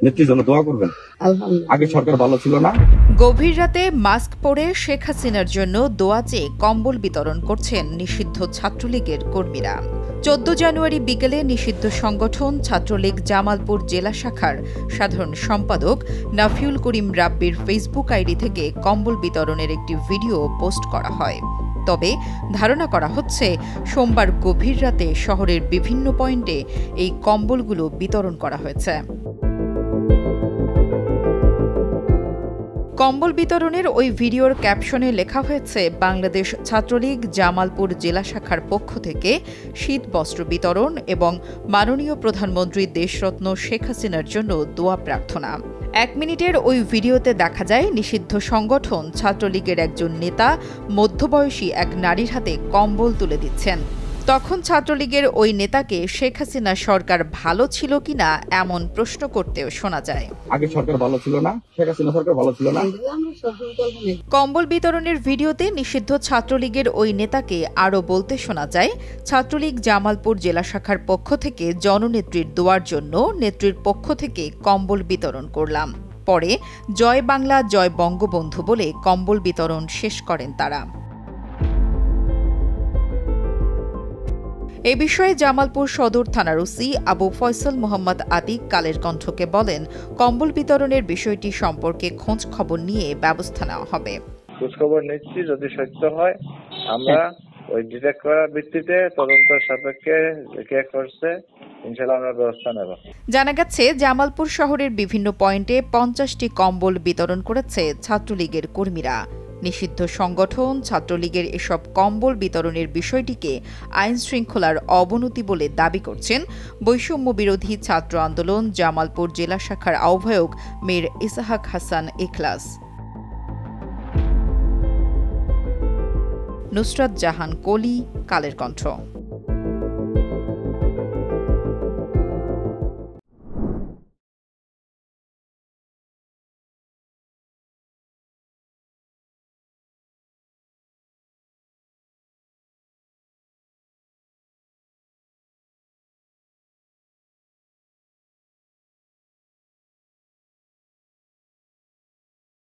নেত্রীর জন্য দোয়া করবেন। আগে সরকার ভালো ছিল না। গভীর রাতে মাস্ক পরে শেখ হাসিনার জন্য দোয়া চেয়ে কম্বল বিতরণ করছেন নিষিদ্ধ ছাত্রলীগের কর্মীরা। 14 জানুয়ারি বিকেলে নিষিদ্ধ সংগঠন ছাত্রলীগ জামালপুর জেলা শাখার সাধারণ সম্পাদক নাফিউল করিম রাব্বির ফেসবুক আইডি থেকে কম্বল বিতরণের একটি ভিডিও পোস্ট করা হয়। তবে ধারণা করা হচ্ছে সোমবার গভীর রাতে শহরের বিভিন্ন পয়েন্টে এই কম্বলগুলো বিতরণ করা হয়েছে। কম্বল বিতরণের ওই ভিডিওর ক্যাপশনে লেখা হয়েছে, বাংলাদেশ ছাত্রলীগ জামালপুর জেলা শাখার পক্ষ থেকে শীত বস্ত্র বিতরণ এবং মাননীয় প্রধানমন্ত্রী দেশরত্ন শেখ হাসিনার জন্য দোয়া প্রার্থনা। 1 মিনিটের ওই ভিডিওতে দেখা যায় নিষিদ্ধ সংগঠন ছাত্রলীগের একজন নেতা মধ্যবয়সী এক নারীর হাতে কম্বল তুলে দিচ্ছেন। তখন ছাত্রলীগের ওই নেতাকে শেখ হাসিনা সরকার ভালো ছিল কিনা এমন প্রশ্ন করতেও শোনা যায়। আগে সরকার ভালো ছিল না, শেখ হাসিনা সরকার ভালো ছিল না। কম্বল বিতরণের ভিডিওতে নিষিদ্ধ ছাত্রলীগের ওই নেতাকে আরও বলতে শোনা যায়, ছাত্রলীগ জামালপুর জেলা শাখার পক্ষ থেকে জননেত্রীর দোয়ার জন্য নেত্রীর পক্ষ থেকে কম্বল বিতরণ করলাম। পরে জয় বাংলা জয় বঙ্গবন্ধু বলে কম্বল বিতরণ শেষ করেন তারা। এ বিষয়ে জামালপুর সদর থানার ওসি আবু ফয়সাল মোহাম্মদ আতিক কালের কণ্ঠকে বলেন, কম্বল বিতরণের বিষয়টি সম্পর্কে খোঁজ খবর নিয়ে ব্যবস্থা নেওয়া হবে। খোঁজ খবর নিচ্ছি, যদি সত্য হয় আমরা ওই ডিটেক্ট করার ভিত্তিতে তদন্ত সাপেক্ষে কে করছে ইনশাআল্লাহ আমরা ব্যবস্থা নেব। জানা গেছে জামালপুর শহরের বিভিন্ন পয়েন্টে 50টি কম্বল বিতরণ করেছে ছাত্রলীগের কর্মীরা। নিষিদ্ধ সংগঠন ছাত্রলীগের এসব কম্বল বিতরণের বিষয়টিকে আইন শৃঙ্খলার অবনতি বলে দাবি করছেন বৈষম্য বিরোধী ছাত্র আন্দোলন জামালপুর জেলা শাখার আহ্বায়ক মীর ইসহাক হাসান ইখলাস। নুসরাত জাহান কলি, কালের কণ্ঠ।